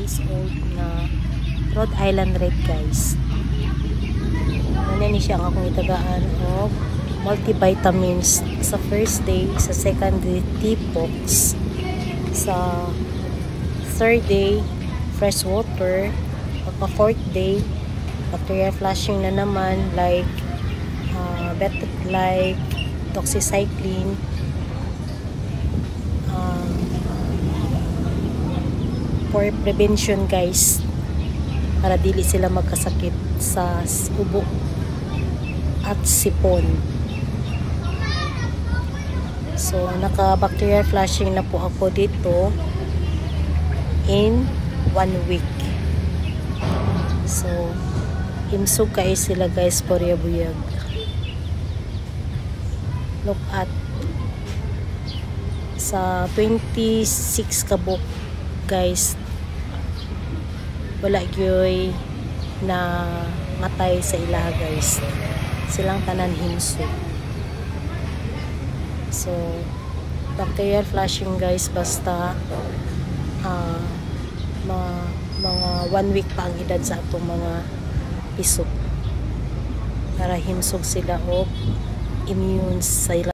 days old na Rhode Island Red, guys. Muna ni siya akong itagaan o multivitamins sa first day, sa second day T-Pox, sa third day fresh water, pagka fourth day bacteria flushing na naman, like like doxycycline, for prevention, guys, para dili sila magkasakit sa ubo at sipon. So naka bacteria flushing na po ako dito in 1 week. So himsog kayo sila, guys, buyag. Look at sa 26 kabuk, guys, wala gyoy na matay sa ilaha, guys. Silang tanan himsog. So bacterial flushing, guys, basta mga 1 week pa ang edad sa atong mga pisok para himsog sila o immune sa